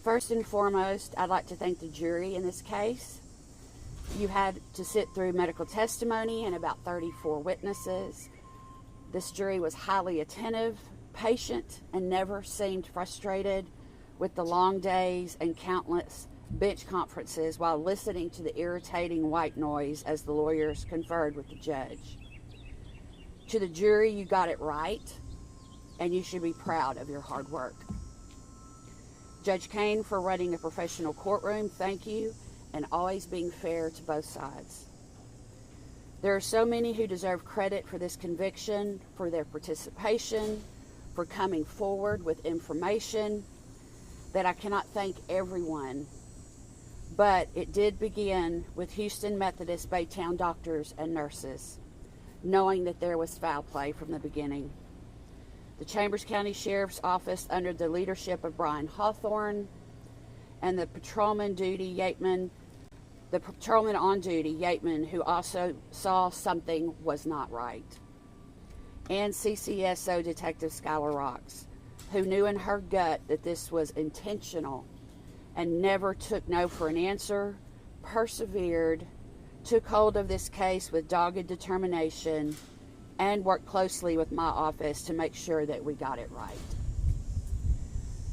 First and foremost, I'd like to thank the jury in this case. You had to sit through medical testimony and about 34 witnesses. This jury was highly attentive, patient, and never seemed frustrated with the long days and countless bench conferences while listening to the irritating white noise as the lawyers conferred with the judge. To the jury, you got it right, and you should be proud of your hard work. Judge Kane, for running a professional courtroom, thank you, and always being fair to both sides. There are so many who deserve credit for this conviction, for their participation, for coming forward with information, that I cannot thank everyone. But it did begin with Houston Methodist Baytown doctors and nurses, knowing that there was foul play from the beginning. The Chambers County Sheriff's Office, under the leadership of Brian Hawthorne, and the patrolman on duty, Yateman, who also saw something was not right. And CCSO Detective Skylar Rocks, who knew in her gut that this was intentional and never took no for an answer, persevered, took hold of this case with dogged determination, and worked closely with my office to make sure that we got it right.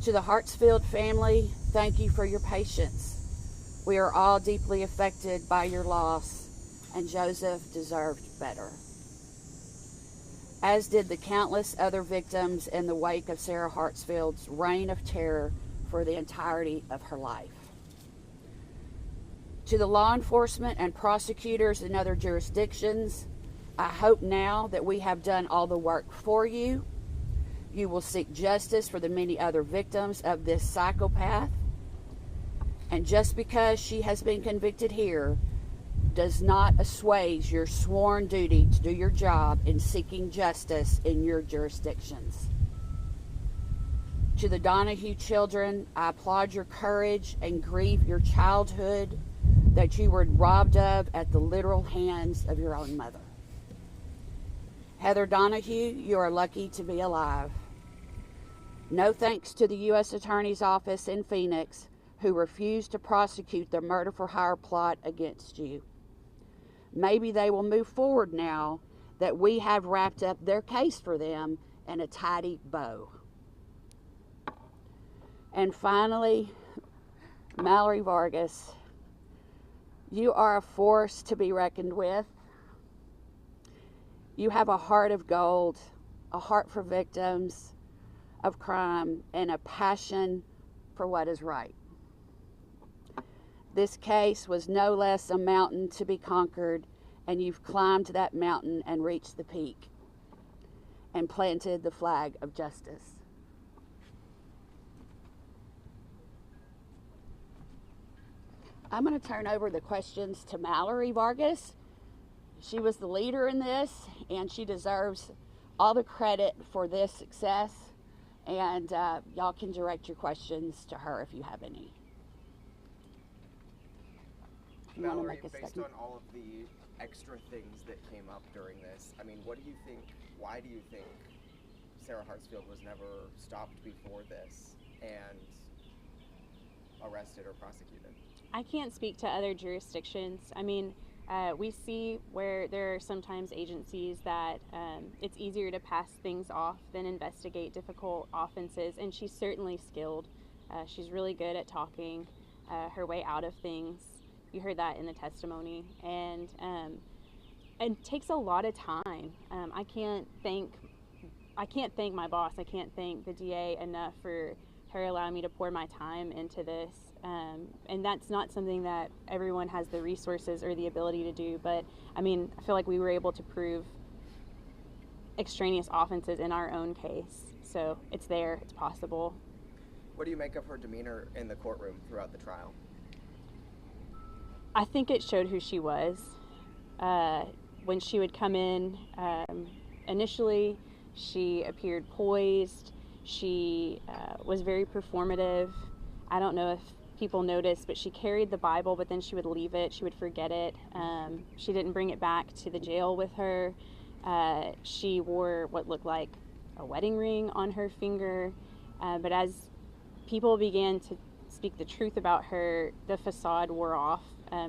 To the Hartsfield family, thank you for your patience. We are all deeply affected by your loss, and Joseph deserved better. As did the countless other victims in the wake of Sarah Hartsfield's reign of terror for the entirety of her life. To the law enforcement and prosecutors in other jurisdictions, I hope now that we have done all the work for you, you will seek justice for the many other victims of this psychopath. And just because she has been convicted here does not assuage your sworn duty to do your job in seeking justice in your jurisdictions. To the Donahue children, I applaud your courage and grieve your childhood that you were robbed of at the literal hands of your own mother. Heather Donahue, you are lucky to be alive. No thanks to the U.S. Attorney's Office in Phoenix, who refused to prosecute the murder for hire plot against you. Maybe they will move forward now that we have wrapped up their case for them in a tidy bow. And finally, Mallory Vargas, you are a force to be reckoned with. You have a heart of gold, a heart for victims of crime, and a passion for what is right. This case was no less a mountain to be conquered, and you've climbed that mountain and reached the peak and planted the flag of justice. I'm going to turn over the questions to Mallory Vargas. She was the leader in this, and she deserves all the credit for this success. And y'all can direct your questions to her if you have any. Mallory, based on all of the extra things that came up during this, I mean, what do you think, why do you think Sarah Hartsfield was never stopped before this and arrested or prosecuted? I can't speak to other jurisdictions. I mean, we see where there are sometimes agencies that it's easier to pass things off than investigate difficult offenses, and she's certainly skilled. She's really good at talking her way out of things. You heard that in the testimony, and it takes a lot of time. I can't thank my boss. I can't thank the DA enough for her allowing me to pour my time into this. And that's not something that everyone has the resources or the ability to do. But I mean, I feel like we were able to prove extraneous offenses in our own case. So it's there, it's possible. What do you make of her demeanor in the courtroom throughout the trial? I think it showed who she was. When she would come in, initially she appeared poised. She was very performative. I don't know if people noticed, but she carried the Bible, but then she would leave it. She would forget it. She didn't bring it back to the jail with her. She wore what looked like a wedding ring on her finger. But as people began to speak the truth about her, the facade wore off.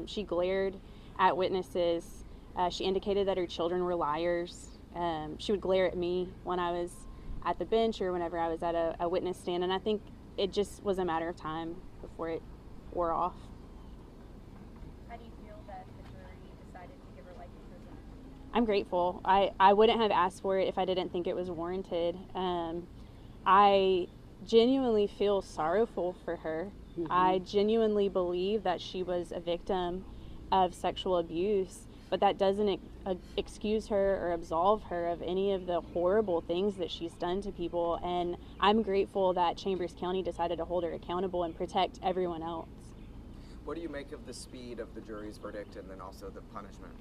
She glared at witnesses. She indicated that her children were liars. She would glare at me when I was at the bench or whenever I was at a witness stand, and I think it just was a matter of time before it wore off. How do you feel that the jury decided to give her life in prison? I'm grateful. I wouldn't have asked for it if I didn't think it was warranted. I genuinely feel sorrowful for her. Mm-hmm. I genuinely believe that she was a victim of sexual abuse, but that doesn't excuse her or absolve her of any of the horrible things that she's done to people. And I'm grateful that Chambers County decided to hold her accountable and protect everyone else. What do you make of the speed of the jury's verdict and then also the punishment?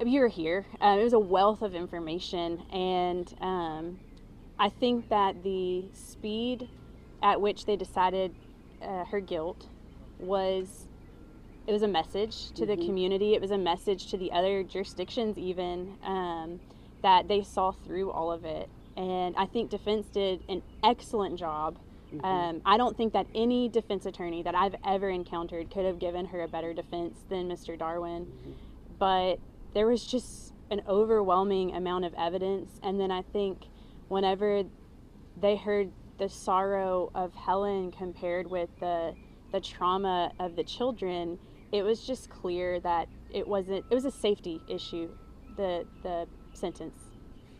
You were here. It was a wealth of information, and I think that the speed at which they decided her guilt was a message to the community. It was a message to the other jurisdictions even, that they saw through all of it. And I think defense did an excellent job. I don't think that any defense attorney that I've ever encountered could have given her a better defense than Mr. Darwin. But there was just an overwhelming amount of evidence. And then I think whenever they heard the sorrow of Helen compared with the trauma of the children, it was just clear that it was a safety issue, the sentence.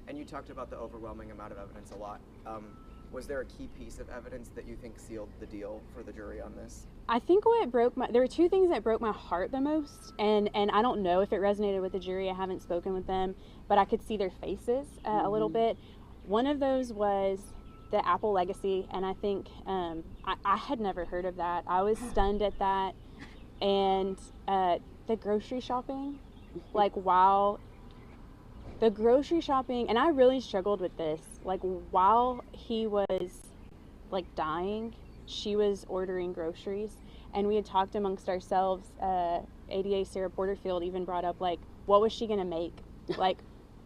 And you talked about the overwhelming amount of evidence a lot. Was there a key piece of evidence that you think sealed the deal for the jury on this? I think there were two things that broke my heart the most, and I don't know if it resonated with the jury. I haven't spoken with them, but I could see their faces a little bit. One of those was the Apple legacy, and I think I had never heard of that. I was stunned at that. And the grocery shopping, the grocery shopping, and I really struggled with this, while he was dying, she was ordering groceries, and we had talked amongst ourselves. ADA Sarah Porterfield even brought up, what was she gonna make?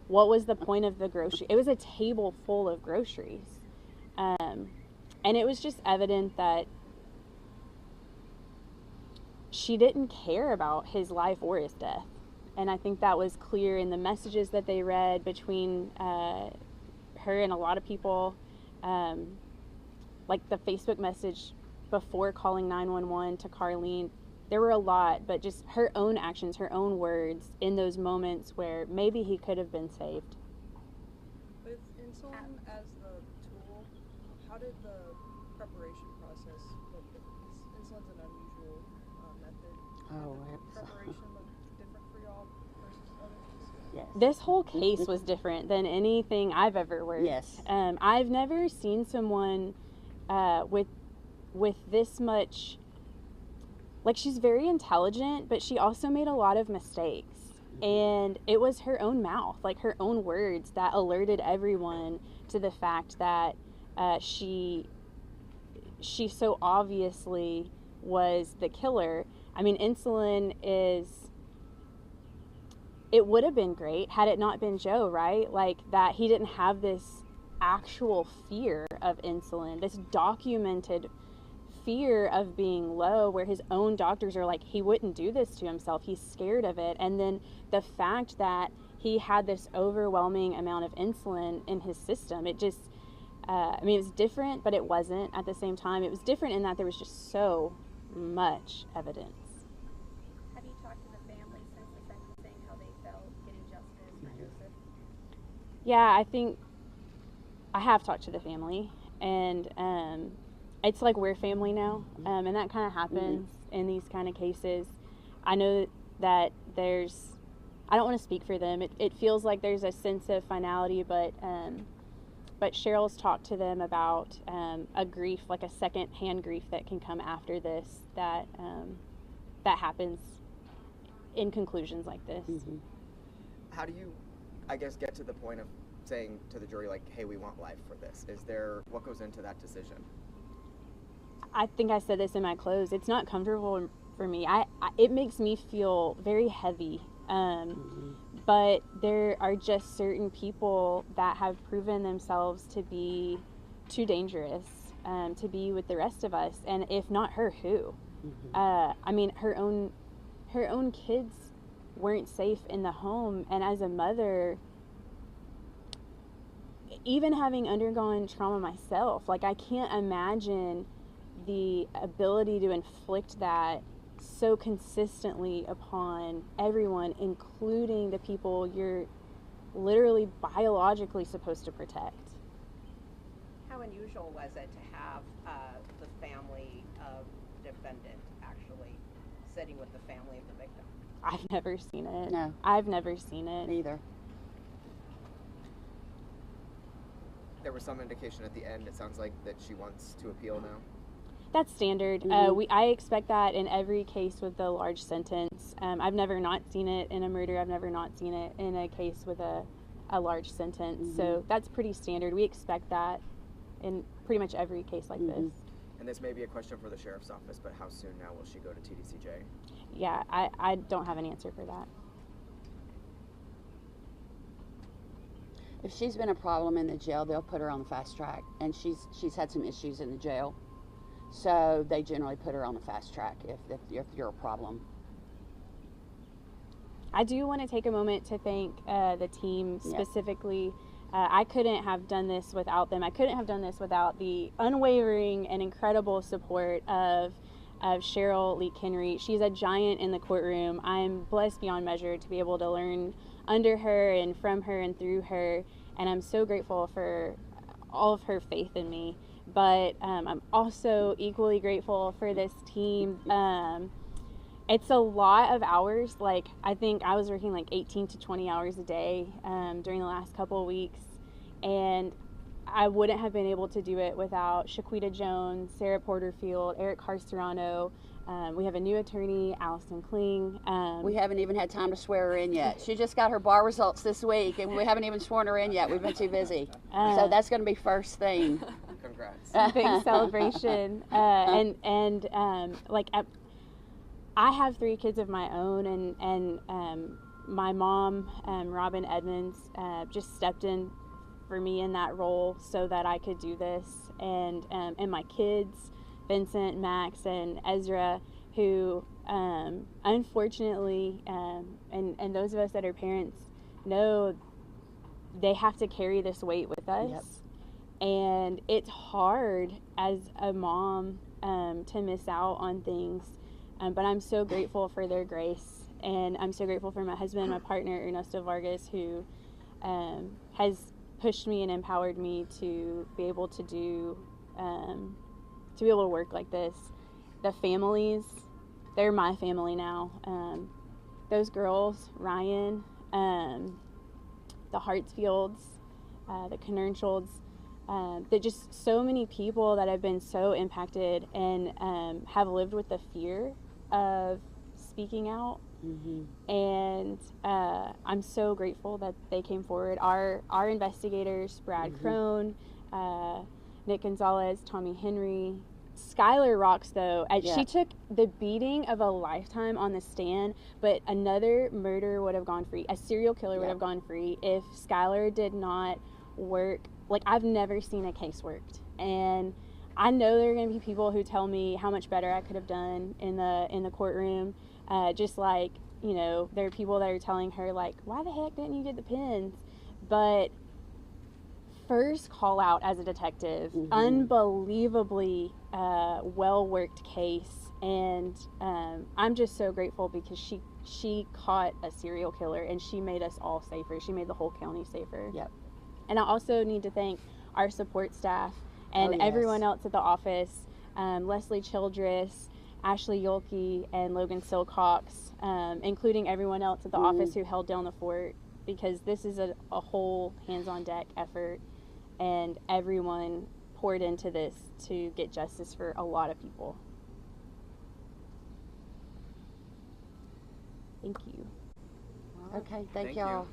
What was the point of the grocery? It was a table full of groceries, and it was just evident that she didn't care about his life or his death. And I think that was clear in the messages that they read between her and a lot of people. The Facebook message before calling 911 to Carlene, there were a lot, but just her own actions, her own words in those moments where maybe he could have been saved. With insulin as the tool, how did the preparation process look? Insulin's an unusual method. Did the preparation look different for y'all versus others? Yes. This whole case was different than anything I've ever worked. Yes. I've never seen someone with this much. She's very intelligent, but she also made a lot of mistakes. And it was her own mouth, her own words, that alerted everyone to the fact that she so obviously was the killer. I mean, insulin it would have been great had it not been Joe, right? That he didn't have this actual fear of insulin, this documented fear of being low, where his own doctors are he wouldn't do this to himself, he's scared of it. And then the fact that he had this overwhelming amount of insulin in his system, it just it was different, but it wasn't at the same time. It was different in that there was just so much evidence. Have you talked to the family since the sentencing, how they felt getting justice for Joseph? Yeah, I think I have talked to the family, and it's we're family now, and that kind of happens in these kind of cases. I know that I don't want to speak for them. It feels like there's a sense of finality, but Cheryl's talked to them about a grief, a second-hand grief that can come after this, that happens in conclusions like this. How do you, get to the point of saying to the jury, hey, we want life for this? What goes into that decision? I think I said this in my close. It's not comfortable for me. It makes me feel very heavy. But there are just certain people that have proven themselves to be too dangerous. to be with the rest of us. And if not her, who? I mean, her own kids weren't safe in the home. And as a mother, even having undergone trauma myself, like, I can't imagine the ability to inflict that so consistently upon everyone, including the people you're literally biologically supposed to protect. How unusual was it to have the family of the defendant actually sitting with the family of the victim? I've never seen it. No. I've never seen it. Neither. There was some indication at the end, it sounds like, that she wants to appeal now. That's standard. I expect that in every case with a large sentence. I've never not seen it in a murder. I've never not seen it in a case with a large sentence. So that's pretty standard. We expect that in pretty much every case like this. And this may be a question for the sheriff's office, but how soon now will she go to TDCJ? Yeah, I don't have an answer for that. If she's been a problem in the jail, they'll put her on the fast track, and she's had some issues in the jail, so they generally put her on the fast track if you're a problem. I do want to take a moment to thank the team specifically. I couldn't have done this without them. I couldn't have done this without the unwavering and incredible support of Cheryl Leak Henry. She's a giant in the courtroom. I'm blessed beyond measure to be able to learn under her and from her and through her, and I'm so grateful for all of her faith in me. But I'm also equally grateful for this team. It's a lot of hours. Like, I think I was working like 18 to 20 hours a day during the last couple of weeks, and I wouldn't have been able to do it without Shaquita Jones, Sarah Porterfield, Eric Carcerano. We have a new attorney, Allison Kling. We haven't even had time to swear her in yet. She just got her bar results this week, and we haven't even sworn her in yet. We've been too busy. So that's going to be first thing. Congrats. Big celebration. I have 3 kids of my own, and my mom, Robin Edmonds, just stepped in for me in that role so that I could do this, and my kids, Vincent, Max, and Ezra, who unfortunately, and those of us that are parents know they have to carry this weight with us. Yep. And it's hard as a mom to miss out on things, but I'm so grateful for their grace, and I'm so grateful for my husband, my partner, Ernesto Vargas, who has pushed me and empowered me to be able to do, to be able to work like this. The families, they're my family now. Those girls, Ryan, the Hartsfields, the Knernschulds, that just so many people that have been so impacted and have lived with the fear of speaking out. And I'm so grateful that they came forward. Our investigators, Brad Crone, Nick Gonzalez, Tommy Henry. Skylar rocks, though. She took the beating of a lifetime on the stand, but another murder would have gone free. A serial killer would have gone free if Skylar did not work. Like, I've never seen a case worked. And I know there are going to be people who tell me how much better I could have done in the courtroom. Just like, you know, there are people that are telling her, like, why the heck didn't you get the pins? But first call out as a detective, unbelievably well-worked case. And I'm just so grateful because she caught a serial killer, and she made us all safer. She made the whole county safer. Yep. And I also need to thank our support staff and everyone else at the office, Leslie Childress, Ashley Yulke, and Logan Silcox, including everyone else at the office who held down the fort, because this is a whole hands-on-deck effort, and everyone poured into this to get justice for a lot of people. Thank you. Okay, thank y'all.